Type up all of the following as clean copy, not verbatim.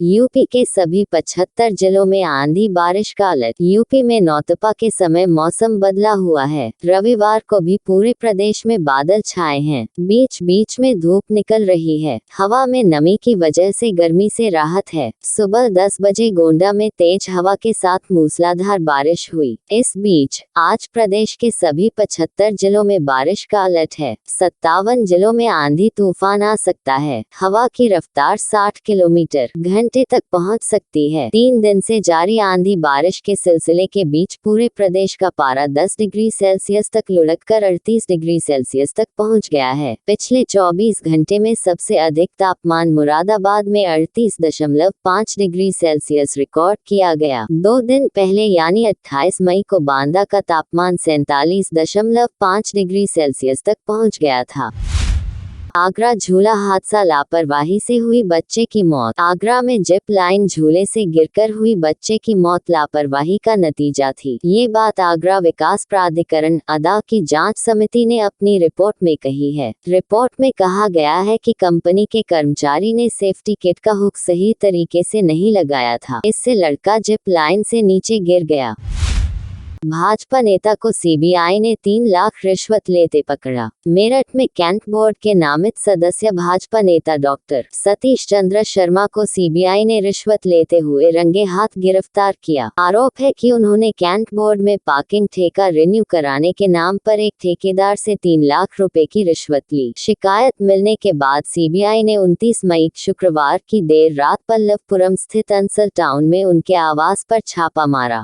UP के सभी 75 जिलों में आंधी बारिश का अलर्ट। यूपी में नौतपा के समय मौसम बदला हुआ है। रविवार को भी पूरे प्रदेश में बादल छाए हैं। बीच बीच में धूप निकल रही है। हवा में नमी की वजह से गर्मी से राहत है। सुबह 10 बजे गोंडा में तेज हवा के साथ मूसलाधार बारिश हुई। इस बीच आज प्रदेश के सभी 75 जिलों में बारिश का अलर्ट है। 57 जिलों में आंधी तूफान आ सकता है। हवा की रफ्तार 60 किलोमीटर घंटे तक पहुंच सकती है। 3 दिन से जारी आंधी बारिश के सिलसिले के बीच पूरे प्रदेश का पारा 10 डिग्री सेल्सियस तक लुढ़ककर 38 डिग्री सेल्सियस तक पहुंच गया है। पिछले 24 घंटे में सबसे अधिक तापमान मुरादाबाद में 38.5 डिग्री सेल्सियस रिकॉर्ड किया गया। 2 दिन पहले यानी 28 मई को बांदा का तापमान 47.5 डिग्री सेल्सियस तक पहुंच गया था। आगरा झूला हादसा, लापरवाही से हुई बच्चे की मौत। आगरा में जिप लाइन झूले से गिरकर हुई बच्चे की मौत लापरवाही का नतीजा थी। ये बात आगरा विकास प्राधिकरण अदा की जांच समिति ने अपनी रिपोर्ट में कही है। रिपोर्ट में कहा गया है कि कंपनी के कर्मचारी ने सेफ्टी किट का हुक सही तरीके से नहीं लगाया था। इससे लड़का जिप लाइन से नीचे गिर गया। भाजपा नेता को सीबीआई ने 3 लाख रिश्वत लेते पकड़ा। मेरठ में कैंट बोर्ड के नामित सदस्य भाजपा नेता डॉक्टर सतीश चंद्र शर्मा को सीबीआई ने रिश्वत लेते हुए रंगे हाथ गिरफ्तार किया। आरोप है कि उन्होंने कैंट बोर्ड में पार्किंग ठेका रिन्यू कराने के नाम पर एक ठेकेदार से 3 लाख रुपए की रिश्वत ली। शिकायत मिलने के बाद सीबीआई ने 29 मई शुक्रवार की देर रात पल्लवपुरम स्थित अंसल टाउन में उनके आवास पर छापा मारा।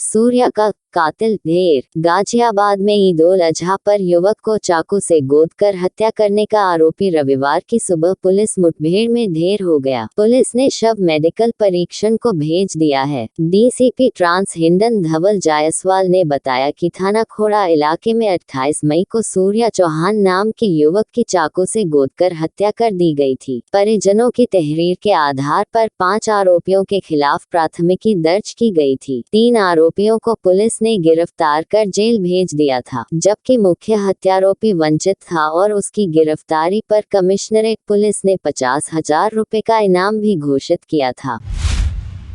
सूर्या का कातिल ढेर। गाजियाबाद में ईद उल अजहा पर युवक को चाकू से गोदकर हत्या करने का आरोपी रविवार की सुबह पुलिस मुठभेड़ में ढेर हो गया। पुलिस ने शव मेडिकल परीक्षण को भेज दिया है। डीसीपी ट्रांस हिंडन धवल जायसवाल ने बताया कि थाना खोड़ा इलाके में 28 मई को सूर्या चौहान नाम के युवक की चाकू से गोदकर हत्या कर दी गई थी। परिजनों की तहरीर के आधार पर 5 आरोपियों के खिलाफ प्राथमिकी दर्ज की गई थी। 3 आरोपियों को पुलिस ने गिरफ्तार कर जेल भेज दिया था, जबकि मुख्य हत्यारोपी वंचित था और उसकी गिरफ्तारी पर कमिश्नरेट पुलिस ने 50,000 रुपए का इनाम भी घोषित किया था।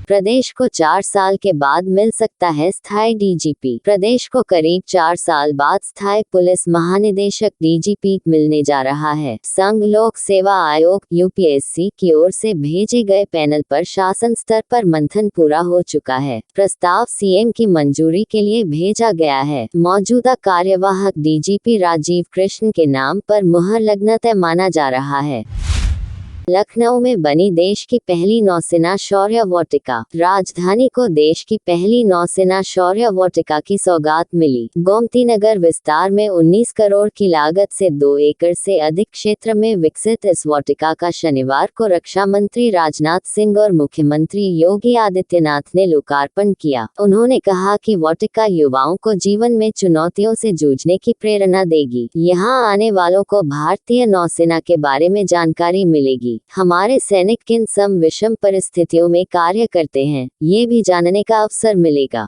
प्रदेश को 4 साल के बाद मिल सकता है स्थायी डीजीपी। प्रदेश को करीब 4 साल बाद स्थायी पुलिस महानिदेशक डीजीपी मिलने जा रहा है। संघ लोक सेवा आयोग यूपीएससी की ओर से भेजे गए पैनल पर शासन स्तर पर मंथन पूरा हो चुका है। प्रस्ताव सीएम की मंजूरी के लिए भेजा गया है। मौजूदा कार्यवाहक डीजीपी राजीव कृष्ण के नाम पर मुहर लगना तय माना जा रहा है। लखनऊ में बनी देश की पहली नौसेना शौर्य वाटिका। राजधानी को देश की पहली नौसेना शौर्य वाटिका की सौगात मिली। गोमती नगर विस्तार में 19 करोड़ की लागत से 2 एकड़ से अधिक क्षेत्र में विकसित इस वाटिका का शनिवार को रक्षा मंत्री राजनाथ सिंह और मुख्यमंत्री योगी आदित्यनाथ ने लोकार्पण किया। उन्होंने कहा कि वाटिका युवाओं को जीवन में चुनौतियों से जूझने की प्रेरणा देगी। यहाँ आने वालों को भारतीय नौसेना के बारे में जानकारी मिलेगी। हमारे सैनिक किन सम विषम परिस्थितियों में कार्य करते हैं, ये भी जानने का अवसर मिलेगा।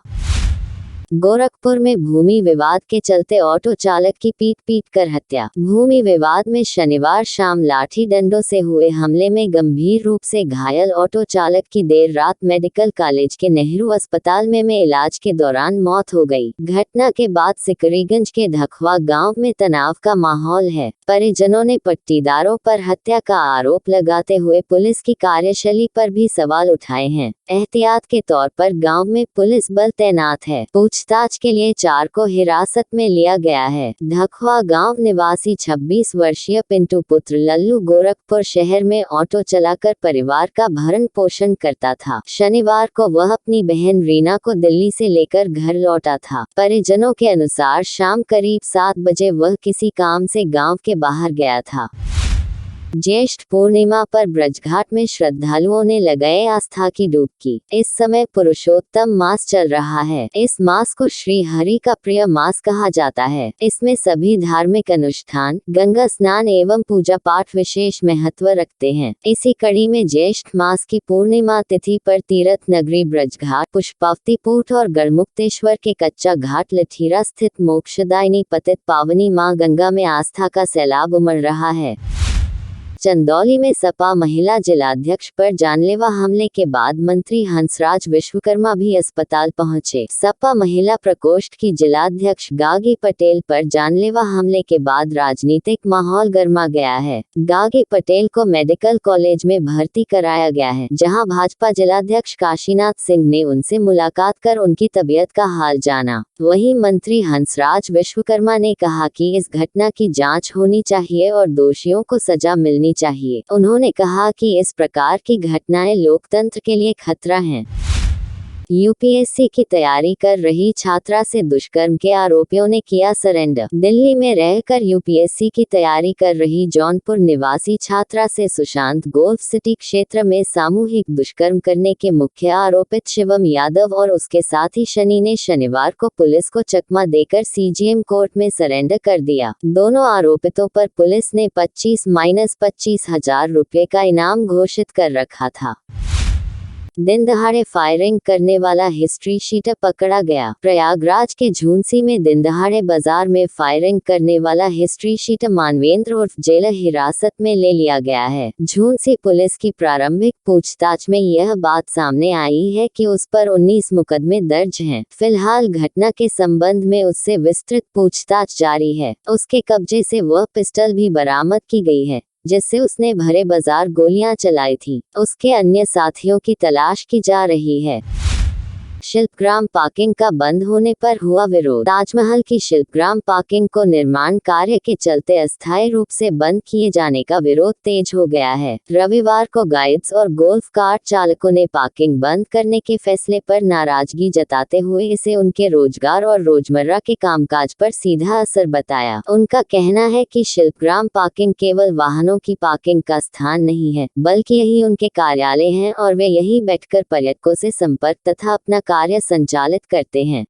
गोरखपुर में भूमि विवाद के चलते ऑटो चालक की पीट कर हत्या। भूमि विवाद में शनिवार शाम लाठी डंडों से हुए हमले में गंभीर रूप से घायल ऑटो चालक की देर रात मेडिकल कॉलेज के नेहरू अस्पताल में इलाज के दौरान मौत हो गई। घटना के बाद सिकरीगंज के धखवा गांव में तनाव का माहौल है। परिजनों ने पट्टीदारों पर हत्या का आरोप लगाते हुए पुलिस की कार्यशैली पर भी सवाल उठाए हैं। एहतियात के तौर पर गांव में पुलिस बल तैनात है। पूछताछ के लिए 4 को हिरासत में लिया गया है। धखवा गांव निवासी 26 वर्षीय पिंटू पुत्र लल्लू गोरखपुर शहर में ऑटो चलाकर परिवार का भरण पोषण करता था। शनिवार को वह अपनी बहन रीना को दिल्ली से लेकर घर लौटा था। परिजनों के अनुसार शाम करीब 7 बजे वह किसी काम से गांव के बाहर गया था। ज्येष्ठ पूर्णिमा पर ब्रजघाट में श्रद्धालुओं ने लगाए आस्था की डुबकी। इस समय पुरुषोत्तम मास चल रहा है। इस मास को श्री हरि का प्रिय मास कहा जाता है। इसमें सभी धार्मिक अनुष्ठान, गंगा स्नान एवं पूजा पाठ विशेष महत्व रखते हैं। इसी कड़ी में ज्येष्ठ मास की पूर्णिमा तिथि पर तीर्थ नगरी ब्रजघाट, पुष्पावती पूठ और गढ़मुक्तेश्वर के कच्चा घाट लठीरा स्थित मोक्षदायिनी पतित पावनी मां गंगा में आस्था का सैलाब उमड़ रहा है। चंदौली में सपा महिला जिलाध्यक्ष पर जानलेवा हमले के बाद मंत्री हंसराज विश्वकर्मा भी अस्पताल पहुंचे। सपा महिला प्रकोष्ठ की जिलाध्यक्ष गागी पटेल पर जानलेवा हमले के बाद राजनीतिक माहौल गर्मा गया है। गागी पटेल को मेडिकल कॉलेज में भर्ती कराया गया है, जहां भाजपा जिलाध्यक्ष काशीनाथ सिंह ने उनसे मुलाकात कर उनकी तबीयत का हाल जाना। वहीं मंत्री हंसराज विश्वकर्मा ने कहा कि इस घटना की जांच होनी चाहिए और दोषियों को सजा मिलनी चाहिए। उन्होंने कहा कि इस प्रकार की घटनाएं लोकतंत्र के लिए खतरा हैं। यूपीएससी की तैयारी कर रही छात्रा से दुष्कर्म के आरोपियों ने किया सरेंडर। दिल्ली में रहकर यूपीएससी की तैयारी कर रही जौनपुर निवासी छात्रा से सुशांत गोल्फ सिटी क्षेत्र में सामूहिक दुष्कर्म करने के मुख्य आरोपित शिवम यादव और उसके साथी शनि ने शनिवार को पुलिस को चकमा देकर सीजीएम कोर्ट में सरेंडर कर दिया। दोनों आरोपितों पर पुलिस ने 25,000 रुपये का इनाम घोषित कर रखा था। दिन दहाड़े फायरिंग करने वाला हिस्ट्री शीटर पकड़ा गया। प्रयागराज के झूंसी में दिन दहाड़े बाजार में फायरिंग करने वाला हिस्ट्री शीटर मानवेंद्र उर्फ जेलर हिरासत में ले लिया गया है। झूंसी पुलिस की प्रारंभिक पूछताछ में यह बात सामने आई है कि उस पर 19 मुकदमे दर्ज हैं। फिलहाल घटना के संबंध में उससे विस्तृत पूछताछ जारी है। उसके कब्जे से वह पिस्टल भी बरामद की गई है, जिससे उसने भरे बाजार गोलियां चलाई थी। उसके अन्य साथियों की तलाश की जा रही है। शिल्पग्राम पार्किंग का बंद होने पर हुआ विरोध। ताजमहल की शिल्पग्राम पार्किंग को निर्माण कार्य के चलते अस्थायी रूप से बंद किए जाने का विरोध तेज हो गया है। रविवार को गाइड्स और गोल्फ कार्ट चालकों ने पार्किंग बंद करने के फैसले पर नाराजगी जताते हुए इसे उनके रोजगार और रोजमर्रा के कामकाज पर सीधा असर बताया। उनका कहना है कि शिल्पग्राम पार्किंग केवल वाहनों की पार्किंग का स्थान नहीं है, बल्कि यही उनके कार्यालय हैं और वे यही बैठकर पर्यटकों से संपर्क तथा अपना कार्य संचालित करते हैं।